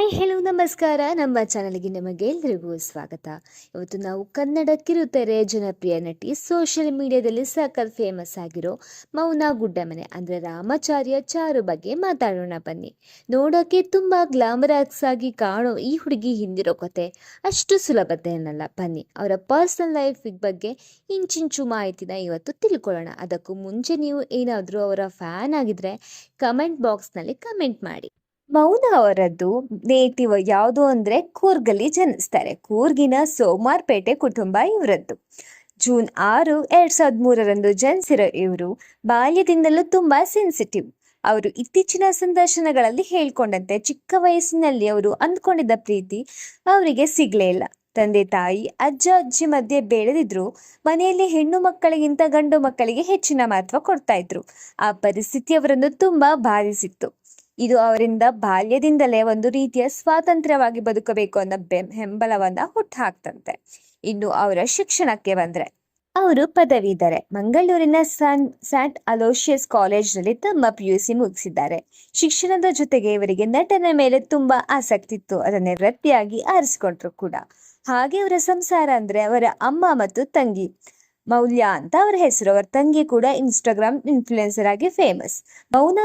Hi hello ನಮಸ್ಕಾರ. ನಮ್ಮ ಚಾನಲ್ಗೆ ನಿಮಗೆಲ್ಲರಿಗೂ ಸ್ವಾಗತ. ಇವತ್ತು ನಾವು ಕನ್ನಡ ಕಿರುತೆರೆ ಜನಪ್ರಿಯ ನಟಿ, ಸೋಷಿಯಲ್ ಮೀಡಿಯಾದಲ್ಲಿ ಸಖತ್ ಫೇಮಸ್ ಆಗಿರೋ ಮೌನಾ ಗುಡ್ಡಮನೆ ಅಂದರೆ ರಾಮಾಚಾರ್ಯ ಚಾರು ಬಗ್ಗೆ ಮಾತಾಡೋಣ ಬನ್ನಿ. ನೋಡೋಕ್ಕೆ ತುಂಬ ಗ್ಲಾಮರಸ್ ಆಗಿ ಕಾಣೋ ಈ ಹುಡುಗಿ ಹಿಂದಿರೋ ಕತೆ ಅಷ್ಟು ಸುಲಭತೆ ಅನ್ನಲ್ಲ. ಬನ್ನಿ ಅವರ ಪರ್ಸನಲ್ ಲೈಫ್ ಬಗ್ಗೆ ಇಂಚಿಂಚು ಮಾಹಿತಿನ ಇವತ್ತು ತಿಳ್ಕೊಳ್ಳೋಣ. ಅದಕ್ಕೂ ಮುಂಚೆ ನೀವು ಏನಾದರೂ ಅವರ ಫ್ಯಾನ್ ಆಗಿದ್ರೆ ಕಮೆಂಟ್ ಬಾಕ್ಸ್ನಲ್ಲಿ ಕಮೆಂಟ್ ಮಾಡಿ. ಮೌನ ಅವರದ್ದು ನೇಟಿವ್ ಯಾವುದು ಅಂದ್ರೆ ಕೂರ್ಗಲ್ಲಿ ಜನಿಸ್ತಾರೆ. ಕೂರ್ಗಿನ ಸೋಮಾರ್ಪೇಟೆ ಕುಟುಂಬ ಇವರದ್ದು. ಜೂನ್ 6, 2003 ಜನಿಸಿರೋ ಇವರು ಬಾಲ್ಯದಿಂದಲೂ ತುಂಬಾ ಸೆನ್ಸಿಟಿವ್. ಅವರು ಇತ್ತೀಚಿನ ಸಂದರ್ಶನಗಳಲ್ಲಿ ಹೇಳ್ಕೊಂಡಂತೆ ಚಿಕ್ಕ ವಯಸ್ಸಿನಲ್ಲಿ ಅವರು ಅಂದ್ಕೊಂಡಿದ್ದ ಪ್ರೀತಿ ಅವರಿಗೆ ಸಿಗ್ಲೇ ಇಲ್ಲ. ತಂದೆ ತಾಯಿ ಅಜ್ಜ ಅಜ್ಜಿ ಮಧ್ಯೆ ಬೆಳೆದಿದ್ರು. ಮನೆಯಲ್ಲಿ ಹೆಣ್ಣು ಮಕ್ಕಳಿಗಿಂತ ಗಂಡು ಮಕ್ಕಳಿಗೆ ಹೆಚ್ಚಿನ ಮಹತ್ವ ಕೊಡ್ತಾ ಇದ್ರು. ಆ ಪರಿಸ್ಥಿತಿ ಅವರನ್ನು ತುಂಬಾ ಬಾಧಿಸಿತ್ತು. ಇದು ಅವರಿಂದ ಬಾಲ್ಯದಿಂದಲೇ ಒಂದು ರೀತಿಯ ಸ್ವಾತಂತ್ರ್ಯವಾಗಿ ಬದುಕಬೇಕು ಅನ್ನೋ ಹೆಂಬಲವನ್ನ ಹುಟ್ಟುಹಾಕ್ತಂತೆ. ಇನ್ನು ಅವರ ಶಿಕ್ಷಣಕ್ಕೆ ಬಂದ್ರೆ, ಅವರು ಪದವೀಧರೆ. ಮಂಗಳೂರಿನ ಸ್ಯಾಂಟ್ ಅಲೋಷಿಯಸ್ ಕಾಲೇಜ್ನಲ್ಲಿ ತಮ್ಮ PUC ಮುಗಿಸಿದ್ದಾರೆ. ಶಿಕ್ಷಣದ ಜೊತೆಗೆ ಇವರಿಗೆ ನಟನೆ ಮೇಲೆ ತುಂಬಾ ಆಸಕ್ತಿ ಇತ್ತು. ಅದನ್ನೇ ವೃತ್ತಿಯಾಗಿ ಆರಿಸಿಕೊಂಡ್ರು ಕೂಡ. ಹಾಗೆ ಅವರ ಸಂಸಾರ ಅಂದ್ರೆ ಅವರ ಅಮ್ಮ ಮತ್ತು ತಂಗಿ. ಮೌಲ್ಯ ಅಂತ ಅವರ ಹೆಸರು. ಅವರ ತಂಗಿ ಕೂಡ ಇನ್ಸ್ಟಾಗ್ರಾಮ್ ಇನ್ಫ್ಲುಯೆನ್ಸರ್ ಆಗಿ ಫೇಮಸ್. ಮೌನ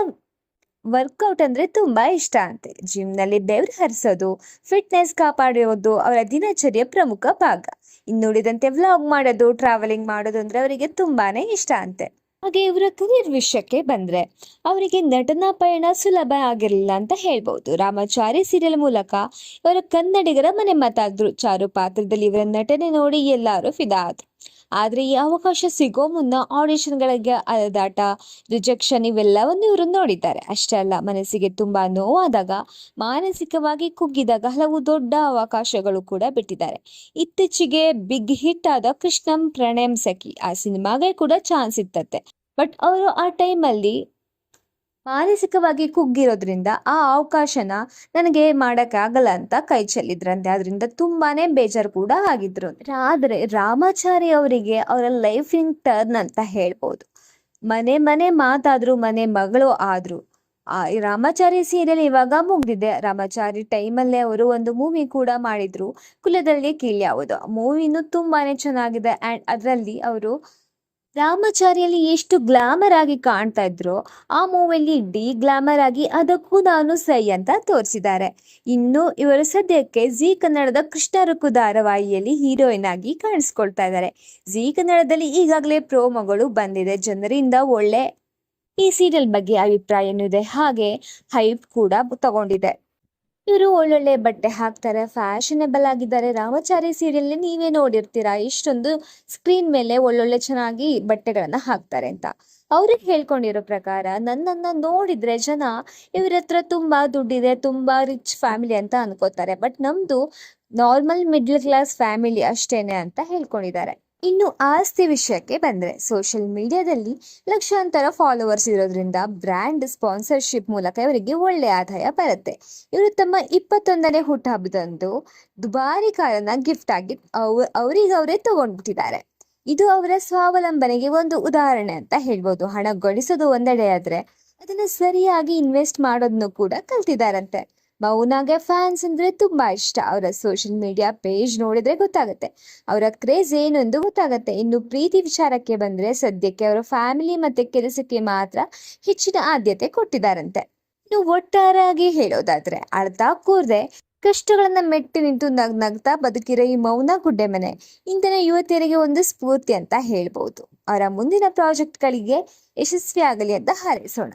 ವರ್ಕೌಟ್ ಅಂದ್ರೆ ತುಂಬಾ ಇಷ್ಟ ಅಂತೆ. ಜಿಮ್ ನಲ್ಲಿ ಬೆವರು ಹರಿಸೋದು, ಫಿಟ್ನೆಸ್ ಕಾಪಾಡೋದು ಅವರ ದಿನಚರಿಯ ಪ್ರಮುಖ ಭಾಗ. ಇನ್ನುಳಿದಂತೆ ವ್ಲಾಗ್ ಮಾಡೋದು, ಟ್ರಾವೆಲಿಂಗ್ ಮಾಡೋದು ಅಂದ್ರೆ ಅವರಿಗೆ ತುಂಬಾನೇ ಇಷ್ಟ ಅಂತೆ. ಹಾಗೆ ಇವರ ಕರಿಯರ್ ವಿಷಯಕ್ಕೆ ಬಂದ್ರೆ, ಅವರಿಗೆ ನಟನಾ ಪಯಣ ಸುಲಭ ಆಗಿರಲಿಲ್ಲ ಅಂತ ಹೇಳ್ಬಹುದು. ರಾಮಾಚಾರಿ ಸೀರಿಯಲ್ ಮೂಲಕ ಇವರ ಕನ್ನಡಿಗರ ಮನೆ ಮಾತಾದ್ರು. ಚಾರು ಪಾತ್ರದಲ್ಲಿ ಇವರ ನಟನೆ ನೋಡಿ ಎಲ್ಲರೂ ಫಿದಾ ಆದ್ರು. ಆದ್ರೆ ಈ ಅವಕಾಶ ಸಿಗೋ ಮುನ್ನ ಆಡಿಷನ್ಗಳಿಗೆ ಅಲೆದಾಟ, ರಿಜೆಕ್ಷನ್ ಇವೆಲ್ಲವನ್ನು ಇವರು ನೋಡಿದ್ದಾರೆ. ಅಷ್ಟೇ ಅಲ್ಲ, ಮನಸ್ಸಿಗೆ ತುಂಬಾ ನೋವಾದಾಗ, ಮಾನಸಿಕವಾಗಿ ಕುಗ್ಗಿದಾಗ ಹಲವು ದೊಡ್ಡ ಅವಕಾಶಗಳು ಕೂಡ ಬಿಟ್ಟಿದ್ದಾರೆ. ಇತ್ತೀಚೆಗೆ ಬಿಗ್ ಹಿಟ್ ಆದ ಕೃಷ್ಣಂ ಪ್ರಣಯಂ ಸಖಿ ಆ ಸಿನಿಮಾಗೆ ಕೂಡ ಚಾನ್ಸ್ ಇತ್ತಂತೆ. ಬಟ್ ಅವರು ಆ ಟೈಮಲ್ಲಿ ಮಾನಸಿಕವಾಗಿ ಕುಗ್ಗಿರೋದ್ರಿಂದ ಆ ಅವಕಾಶನ ನನಗೆ ಮಾಡಕ್ ಆಗಲ್ಲ ಅಂತ ಕೈ ಚೆಲ್ಲಿದ್ರಂತೆ. ಅದರಿಂದ ತುಂಬಾನೇ ಬೇಜಾರು ಕೂಡ ಆಗಿದ್ರು. ಆದ್ರೆ ರಾಮಾಚಾರಿ ಅವರಿಗೆ ಅವರ ಲೈಫ್ ಇನ್ ಟರ್ನ್ ಅಂತ ಹೇಳ್ಬೋದು. ಮನೆ ಮನೆ ಮಾತಾದ್ರು, ಮನೆ ಮಗಳು ಆದ್ರು. ಈ ರಾಮಾಚಾರಿ ಸೀರಿಯಲ್ ಇವಾಗ ಮುಗ್ದಿದೆ. ರಾಮಾಚಾರಿ ಟೈಮಲ್ಲೇ ಅವರು ಒಂದು ಮೂವಿ ಕೂಡ ಮಾಡಿದ್ರು, ಕುಲದಲ್ಲಿ ಕೀಳ್ಯಾವುದು. ಮೂವಿನೂ ತುಂಬಾನೇ ಚೆನ್ನಾಗಿದೆ. ಅಂಡ್ ಅದರಲ್ಲಿ ಅವರು ರಾಮಾಚಾರಿಯಲ್ಲಿ ಎಷ್ಟು ಗ್ಲಾಮರ್ ಆಗಿ ಕಾಣ್ತಾ ಇದ್ರು, ಆ ಮೂವಿಯಲ್ಲಿ ಡಿ ಗ್ಲಾಮರ್ ಆಗಿ ಅದಕ್ಕೂ ನಾನು ಸೈ ಅಂತ ತೋರಿಸಿದ್ದಾರೆ. ಇನ್ನು ಇವರು ಸದ್ಯಕ್ಕೆ ಜಿ ಕನ್ನಡದ ಕೃಷ್ಣ ರುಕ್ಕು ಧಾರಾವಾಹಿಯಲ್ಲಿ ಹೀರೋಯಿನ್ ಆಗಿ ಕಾಣಿಸ್ಕೊಳ್ತಾ ಇದ್ದಾರೆ. ಜಿ ಕನ್ನಡದಲ್ಲಿ ಈಗಾಗಲೇ ಪ್ರೋಮೋಗಳು ಬಂದಿದೆ. ಜನರಿಂದ ಒಳ್ಳೆ ಈ ಸೀರಿಯಲ್ ಬಗ್ಗೆ ಅಭಿಪ್ರಾಯ ಇದೆ. ಹಾಗೆ ಹೈಪ್ ಕೂಡ ತಗೊಂಡಿದೆ. ಇವರು ಒಳ್ಳೊಳ್ಳೆ ಬಟ್ಟೆ ಹಾಕ್ತಾರೆ, ಫ್ಯಾಷನೇಬಲ್ ಆಗಿದ್ದಾರೆ. ರಾಮಾಚಾರಿ ಸೀರಿಯಲ್ ನೀವೇ ನೋಡಿರ್ತೀರಾ, ಇಷ್ಟೊಂದು ಸ್ಕ್ರೀನ್ ಮೇಲೆ ಒಳ್ಳೊಳ್ಳೆ ಚೆನ್ನಾಗಿ ಬಟ್ಟೆಗಳನ್ನ ಹಾಕ್ತಾರೆ ಅಂತ. ಅವ್ರಿಗೆ ಹೇಳ್ಕೊಂಡಿರೋ ಪ್ರಕಾರ, ನನ್ನನ್ನ ನೋಡಿದ್ರೆ ಜನ ಇವ್ರ ಹತ್ರ ತುಂಬಾ ದುಡ್ಡಿದೆ, ತುಂಬಾ ರಿಚ್ ಫ್ಯಾಮಿಲಿ ಅಂತ ಅನ್ಕೋತಾರೆ. ಬಟ್ ನಮ್ದು ನಾರ್ಮಲ್ ಮಿಡ್ಲ್ ಕ್ಲಾಸ್ ಫ್ಯಾಮಿಲಿ ಅಷ್ಟೇನೆ ಅಂತ ಹೇಳ್ಕೊಂಡಿದ್ದಾರೆ. ಇನ್ನು ಆಸ್ತಿ ವಿಷಯಕ್ಕೆ ಬಂದ್ರೆ, ಸೋಷಿಯಲ್ ಮೀಡಿಯಾದಲ್ಲಿ ಲಕ್ಷಾಂತರ ಫಾಲೋವರ್ಸ್ ಇರೋದ್ರಿಂದ ಬ್ರ್ಯಾಂಡ್ ಸ್ಪಾನ್ಸರ್ಶಿಪ್ ಮೂಲಕ ಇವರಿಗೆ ಒಳ್ಳೆ ಆದಾಯ ಬರುತ್ತೆ. ಇವರು ತಮ್ಮ 21ನೇ ಹುಟ್ಟುಹಬ್ಬದಂದು ದುಬಾರಿ ಕಾರನ್ನ ಗಿಫ್ಟ್ ಆಗಿ ಅವರೇ ತಗೊಂಡ್ಬಿಟ್ಟಿದ್ದಾರೆ. ಇದು ಅವರ ಸ್ವಾವಲಂಬನೆಗೆ ಒಂದು ಉದಾಹರಣೆ ಅಂತ ಹೇಳ್ಬೋದು. ಹಣ ಗಳಿಸೋದು ಒಂದೆಡೆ ಆದ್ರೆ ಅದನ್ನ ಸರಿಯಾಗಿ ಇನ್ವೆಸ್ಟ್ ಮಾಡೋದನ್ನು ಕೂಡ ಕಲ್ತಿದಾರಂತೆ. ಮೌನಾಗೆ ಫ್ಯಾನ್ಸ್ ಅಂದ್ರೆ ತುಂಬಾ ಇಷ್ಟ. ಅವರ ಸೋಷಿಯಲ್ ಮೀಡಿಯಾ ಪೇಜ್ ನೋಡಿದ್ರೆ ಗೊತ್ತಾಗುತ್ತೆ ಅವರ ಕ್ರೇಜ್ ಏನು ಎಂದು ಗೊತ್ತಾಗುತ್ತೆ. ಇನ್ನು ಪ್ರೀತಿ ವಿಚಾರಕ್ಕೆ ಬಂದ್ರೆ, ಸದ್ಯಕ್ಕೆ ಅವರ ಫ್ಯಾಮಿಲಿ ಮತ್ತೆ ಕೆಲಸಕ್ಕೆ ಮಾತ್ರ ಹೆಚ್ಚಿನ ಆದ್ಯತೆ ಕೊಟ್ಟಿದ್ದಾರಂತೆ. ಇನ್ನು ಒಟ್ಟಾರೆಯಾಗಿ ಹೇಳೋದಾದ್ರೆ, ಅರ್ಧ ಕೂರ್ದೆ ಕಷ್ಟಗಳನ್ನ ಮೆಟ್ಟಿ ನಿಂತು ನಗ್ತಾ ಬದುಕಿರೋ ಈ ಮೌನಾ ಗುಡ್ಡೆಮನೆ ಇಂದಿನ ಯುವತಿಯರಿಗೆ ಒಂದು ಸ್ಫೂರ್ತಿ ಅಂತ ಹೇಳ್ಬಹುದು. ಅವರ ಮುಂದಿನ ಪ್ರಾಜೆಕ್ಟ್ಗಳಿಗೆ ಯಶಸ್ವಿ ಆಗಲಿ ಅಂತ ಹಾರೈಸೋಣ.